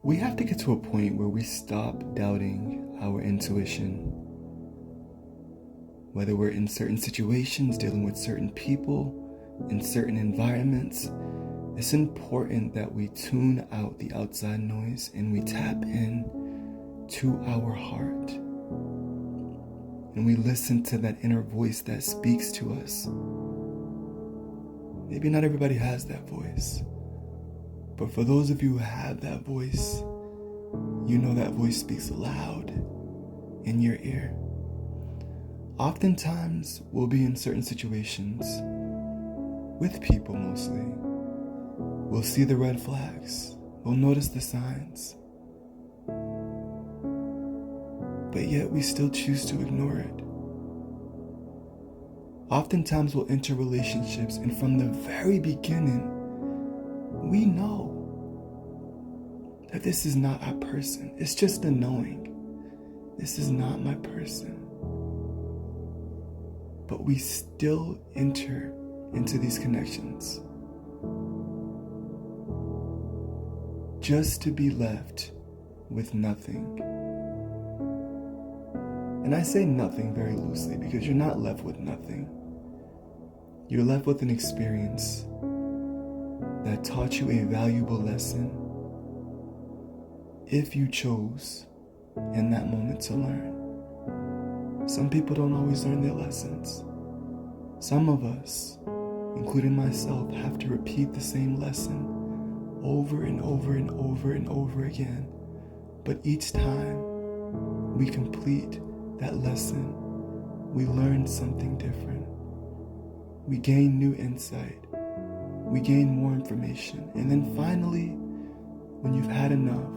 We have to get to a point where we stop doubting our intuition. Whether we're in certain situations, dealing with certain people, in certain environments, it's important that we tune out the outside noise and we tap in to our heart. And we listen to that inner voice that speaks to us. Maybe not everybody has that voice, but for those of you who have that voice, you know that voice speaks loud in your ear. Oftentimes, we'll be in certain situations, with people mostly. We'll see the red flags, we'll notice the signs, but yet we still choose to ignore it. Oftentimes we'll enter relationships and from the very beginning, we know that this is not our person. It's just a knowing. This is not my person. But we still enter into these connections just to be left with nothing. And I say nothing very loosely because you're not left with nothing. You're left with an experience that taught you a valuable lesson if you chose in that moment to learn. Some people don't always learn their lessons. Some of us, including myself, have to repeat the same lesson over and over and over and over again. But each time we complete that lesson, we learn something different. We gain new insight. We gain more information. And then finally, when you've had enough,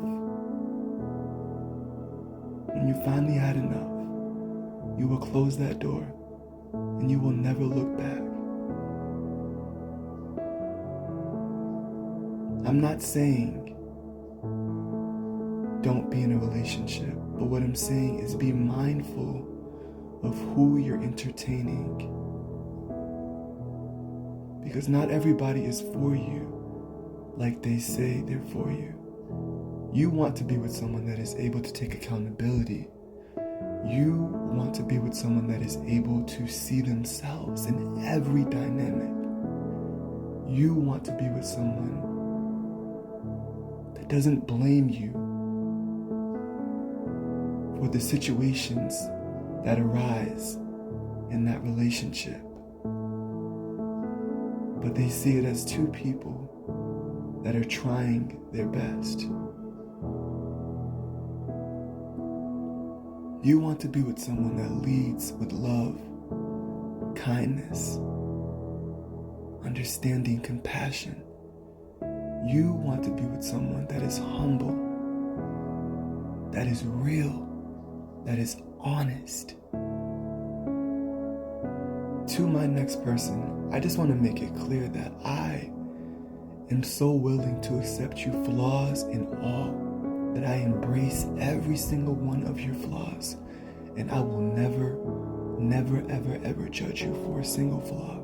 when you finally had enough, you will close that door and you will never look back. I'm not saying don't be in a relationship, but what I'm saying is be mindful of who you're entertaining. Because not everybody is for you like they say they're for you. You want to be with someone that is able to take accountability. You want to be with someone that is able to see themselves in every dynamic. You want to be with someone that doesn't blame you for the situations that arise in that relationship. But they see it as two people that are trying their best. You want to be with someone that leads with love, kindness, understanding, compassion. You want to be with someone that is humble, that is real, that is honest. To my next person, I just want to make it clear that I am so willing to accept you flaws and all, that I embrace every single one of your flaws, and I will never, ever, ever judge you for a single flaw,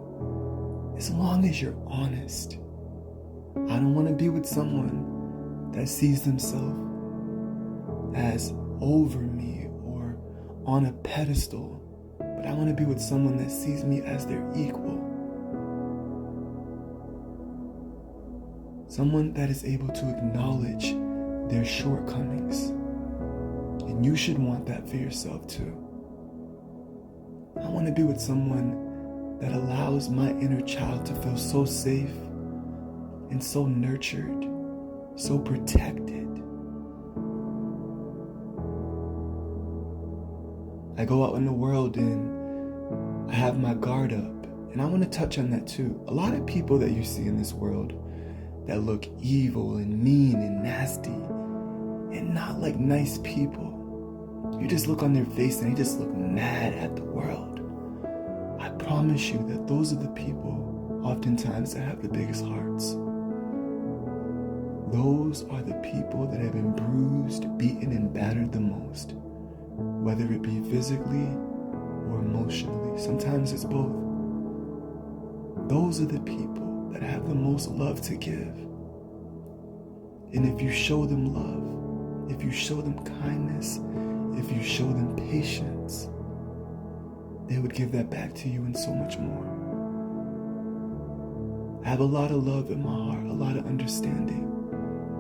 as long as you're honest. I don't want to be with someone that sees themselves as over me or on a pedestal, but I want to be with someone that sees me as their equal. Someone that is able to acknowledge their shortcomings. And you should want that for yourself too. I want to be with someone that allows my inner child to feel so safe and so nurtured, so protected. I go out in the world and I have my guard up. And I want to touch on that too. A lot of people that you see in this world that look evil and mean and nasty and not like nice people. You just look on their face and they just look mad at the world. I promise you that those are the people oftentimes that have the biggest hearts. Those are the people that have been bruised, beaten, and battered the most, whether it be physically or emotionally. Sometimes it's both. Those are the people that have the most love to give. And if you show them love, if you show them kindness, if you show them patience, they would give that back to you and so much more. I have a lot of love in my heart, a lot of understanding,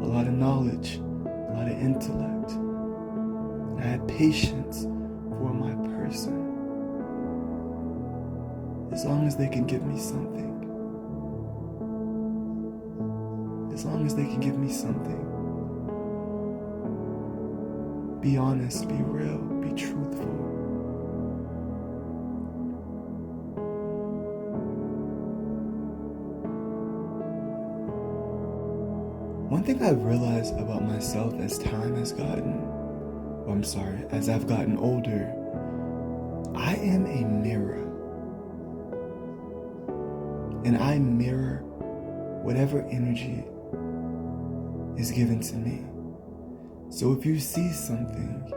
a lot of knowledge, a lot of intellect. And I have patience for my person. As long as they can give me something. As long as they can give me something. Be honest, be real, be truthful. One thing I've realized about myself as time has as I've gotten older, I am a mirror. And I mirror whatever energy is given to me. So if you see something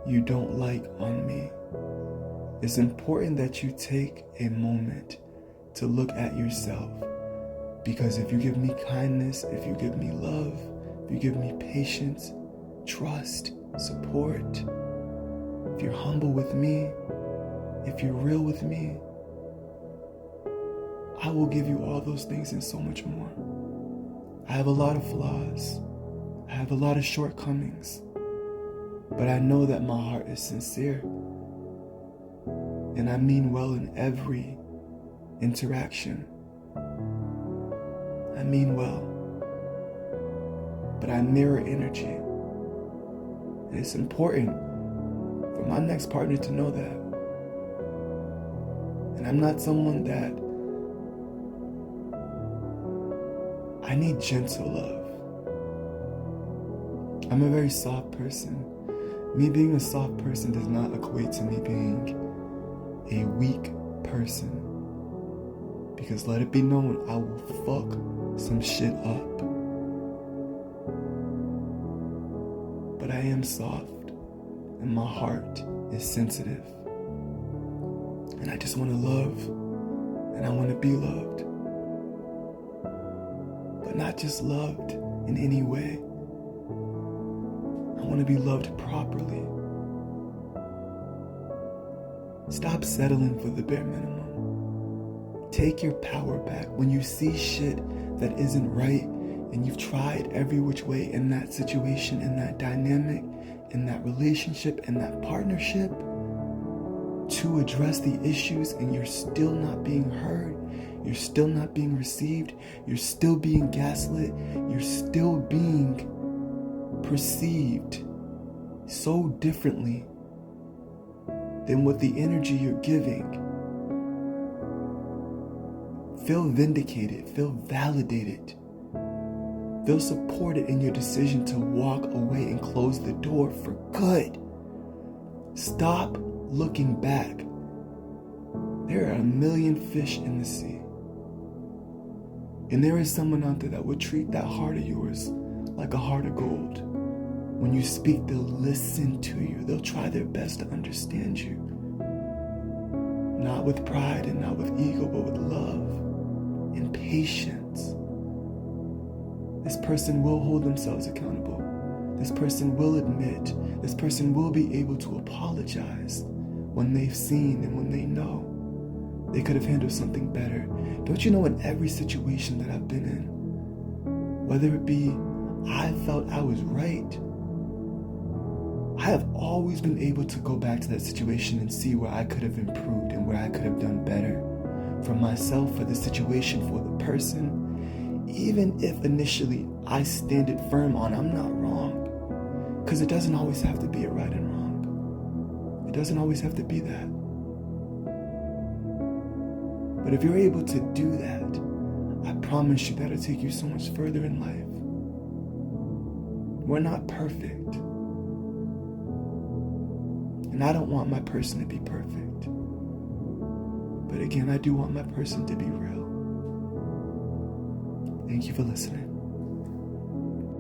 you don't like on me, it's important that you take a moment to look at yourself. Because if you give me kindness, if you give me love, if you give me patience, trust, support, if you're humble with me, if you're real with me, I will give you all those things and so much more. I have a lot of flaws. I have a lot of shortcomings. But I know that my heart is sincere. And I mean well in every interaction. I mean well. But I mirror energy. And it's important for my next partner to know that. And I'm not someone that I need gentle love. I'm a very soft person. Me being a soft person does not equate to me being a weak person. Because let it be known, I will fuck some shit up. But I am soft, and my heart is sensitive. And I just want to love, and I want to be loved. But not just loved in any way. I want to be loved properly. Stop settling for the bare minimum. Take your power back. When you see shit that isn't right and you've tried every which way in that situation, in that dynamic, in that relationship, in that partnership to address the issues, and you're still not being heard, you're still not being received, you're still being gaslit, you're still being perceived so differently than what the energy you're giving. Feel vindicated, feel validated, feel supported in your decision to walk away and close the door for good. Stop looking back. There are a million fish in the sea. And there is someone out there that would treat that heart of yours like a heart of gold. When you speak, they'll listen to you. They'll try their best to understand you. Not with pride and not with ego, but with love and patience. This person will hold themselves accountable. This person will admit. This person will be able to apologize when they've seen and when they know they could have handled something better. Don't you know, in every situation that I've been in, whether it be I felt I was right, I have always been able to go back to that situation and see where I could have improved and where I could have done better for myself, for the situation, for the person. Even if initially I stand it firm on I'm not wrong. Because it doesn't always have to be a right and wrong. It doesn't always have to be that. But if you're able to do that, I promise you that'll take you so much further in life. We're not perfect. And I don't want my person to be perfect. But again, I do want my person to be real. Thank you for listening.